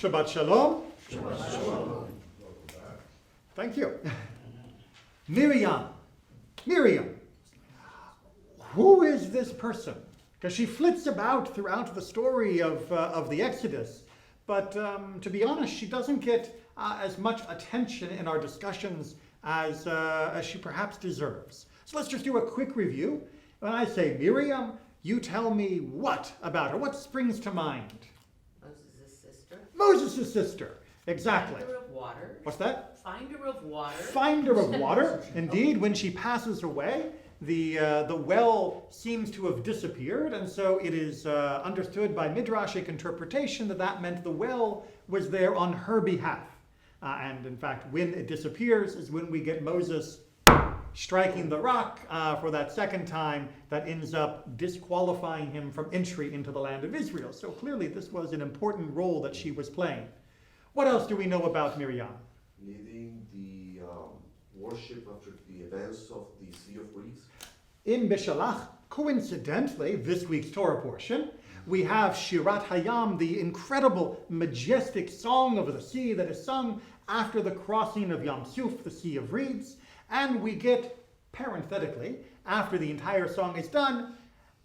Shabbat Shalom. Shabbat Shalom. Thank you. Miriam. Who is this person? Because she flits about throughout the story of the Exodus. But to be honest, she doesn't get as much attention in our discussions as she perhaps deserves. So let's just do a quick review. When I say Miriam, you tell me what about her? What springs to mind? Moses' sister. Moses' sister. Exactly. Finder of water. What's that? Finder of water. Finder of water. Indeed, when she passes away, the well seems to have disappeared, and so it is understood by Midrashic interpretation that that meant the well was there on her behalf. And in fact, when it disappears is when we get Moses striking the rock for that second time that ends up disqualifying him from entry into the land of Israel. So clearly this was an important role that she was playing. What else do we know about Miriam? Leading the worship after the events of the Sea of Reeds. In Beshallach, coincidentally, this week's Torah portion, we have Shirat Hayam, the incredible, majestic song of the sea that is sung after the crossing of Yam Suf, the Sea of Reeds. And we get, parenthetically, after the entire song is done,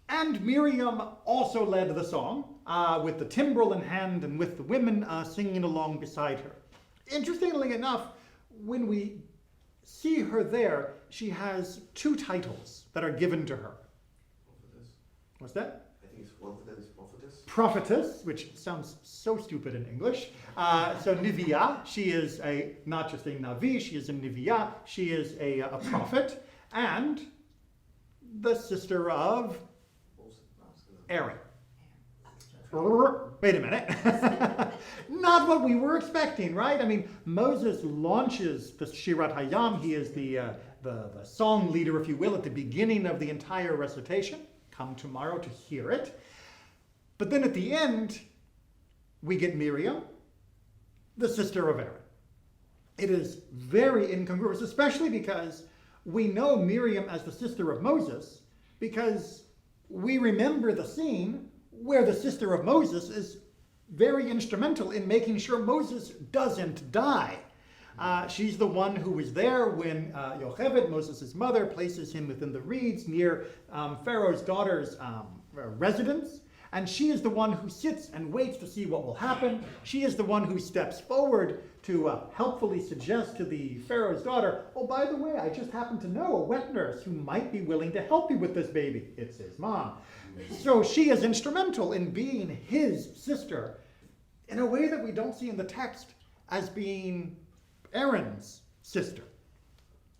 and Miriam also led the song with the timbrel in hand and with the women singing along beside her. Interestingly enough, when we see her there, she has two titles that are given to her. Prophetess. What's that? I think one of them is prophetess. Prophetess, which sounds so stupid in English. So Neviah, she is not just a Navi, she is a Neviah, she is a prophet, and the sister of Aaron. Wait a minute. Not what we were expecting, right? I mean, Moses launches the Shirat Hayam. He is the song leader, if you will, at the beginning of the entire recitation. Come tomorrow to hear it. But then at the end, we get Miriam, the sister of Aaron. It is very incongruous, especially because we know Miriam as the sister of Moses, because we remember the scene where the sister of Moses is very instrumental in making sure Moses doesn't die. She's the one who was there when Yocheved, Moses' mother, places him within the reeds near Pharaoh's daughter's residence. And she is the one who sits and waits to see what will happen. She is the one who steps forward to helpfully suggest to the Pharaoh's daughter, oh, by the way, I just happen to know a wet nurse who might be willing to help you with this baby. It's his mom. So she is instrumental in being his sister in a way that we don't see in the text as being Aaron's sister.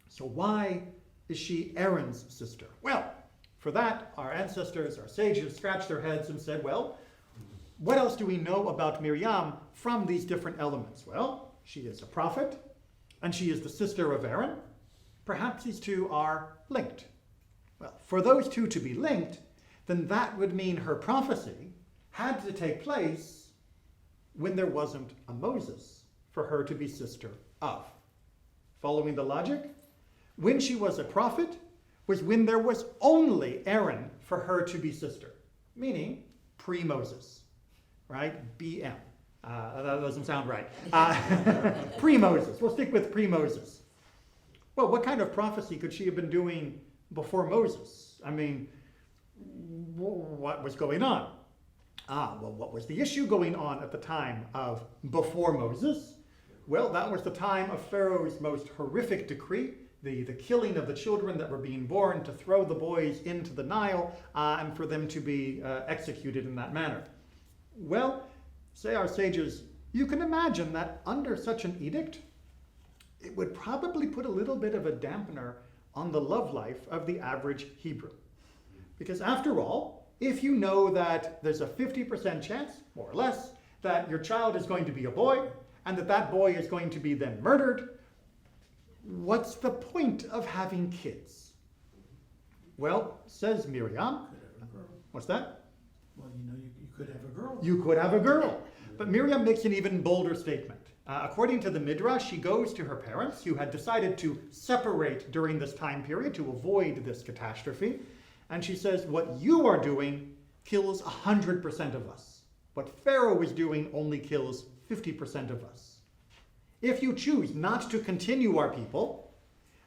So why is she Aaron's sister? Well, for that, our ancestors, our sages, scratched their heads and said, well, what else do we know about Miriam from these different elements? Well, she is a prophet, and she is the sister of Aaron. Perhaps these two are linked. Well, for those two to be linked, then that would mean her prophecy had to take place when there wasn't a Moses for her to be sister of. Following the logic? When she was a prophet was when there was only Aaron for her to be sister, meaning pre-Moses, right? BM. That doesn't sound right. Pre-Moses. We'll stick with pre-Moses. Well, what kind of prophecy could she have been doing before Moses? I mean, what was going on? Well, what was the issue going on at the time of before Moses? Well, that was the time of Pharaoh's most horrific decree, the killing of the children that were being born, to throw the boys into the Nile and for them to be executed in that manner. Well, say our sages, you can imagine that under such an edict, it would probably put a little bit of a dampener on the love life of the average Hebrew. Because after all, if you know that there's a 50% chance, more or less, that your child is going to be a boy, and that boy is going to be then murdered, what's the point of having kids? Well, says Miriam, what's that? Well, you could have a girl. You could have a girl. But Miriam makes an even bolder statement. According to the Midrash, she goes to her parents, who had decided to separate during this time period to avoid this catastrophe. And she says, what you are doing kills 100% of us. What Pharaoh is doing only kills 50% of us. If you choose not to continue our people,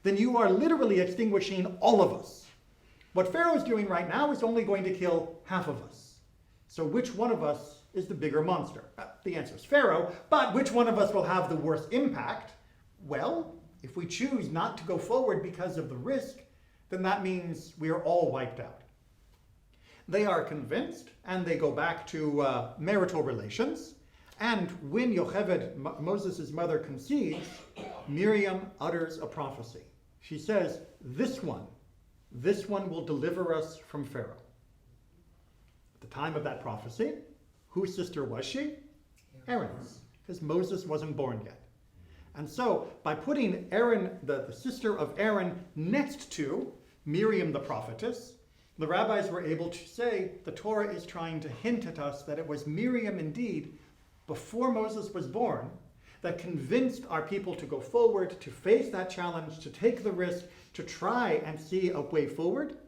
then you are literally extinguishing all of us. What Pharaoh's doing right now is only going to kill half of us. So which one of us is the bigger monster? The answer is Pharaoh, but which one of us will have the worst impact? Well, if we choose not to go forward because of the risk, then that means we are all wiped out. They are convinced, and they go back to marital relations. And when Yocheved, Moses' mother, conceives, Miriam utters a prophecy. She says, this one will deliver us from Pharaoh. At the time of that prophecy, whose sister was she? Aaron's, because Moses wasn't born yet. And so, by putting Aaron, the sister of Aaron, next to Miriam the prophetess, the rabbis were able to say the Torah is trying to hint at us that it was Miriam indeed, before Moses was born, that convinced our people to go forward, to face that challenge, to take the risk, to try and see a way forward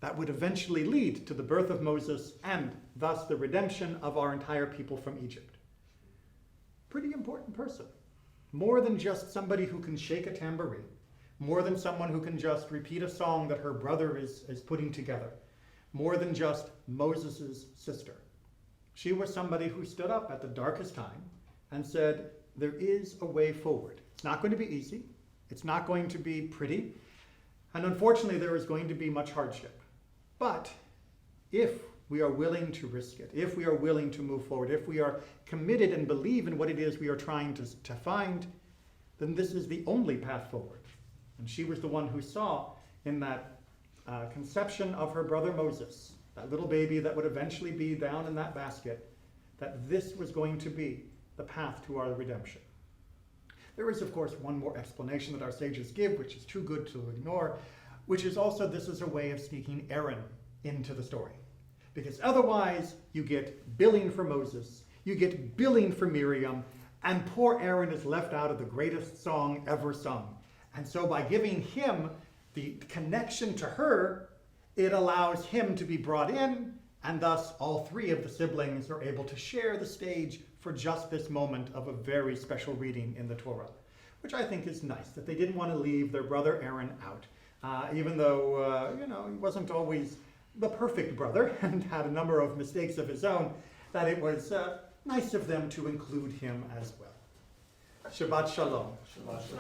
that would eventually lead to the birth of Moses and thus the redemption of our entire people from Egypt. Pretty important person. More than just somebody who can shake a tambourine. More than someone who can just repeat a song that her brother is putting together. More than just Moses' sister. She was somebody who stood up at the darkest time and said, there is a way forward. It's not going to be easy. It's not going to be pretty. And unfortunately, there is going to be much hardship. But if we are willing to risk it, if we are willing to move forward, if we are committed and believe in what it is we are trying to find, then this is the only path forward. And she was the one who saw in that conception of her brother Moses, that little baby that would eventually be down in that basket, that this was going to be the path to our redemption. There is, of course, one more explanation that our sages give, which is too good to ignore, which is also this is a way of sneaking Aaron into the story. Because otherwise, you get billing for Moses, you get billing for Miriam, and poor Aaron is left out of the greatest song ever sung. And so by giving him the connection to her, it allows him to be brought in, and thus all three of the siblings are able to share the stage for just this moment of a very special reading in the Torah, which I think is nice, that they didn't want to leave their brother Aaron out, even though, he wasn't always the perfect brother and had a number of mistakes of his own, that it was nice of them to include him as well. Shabbat Shalom. Shabbat shalom.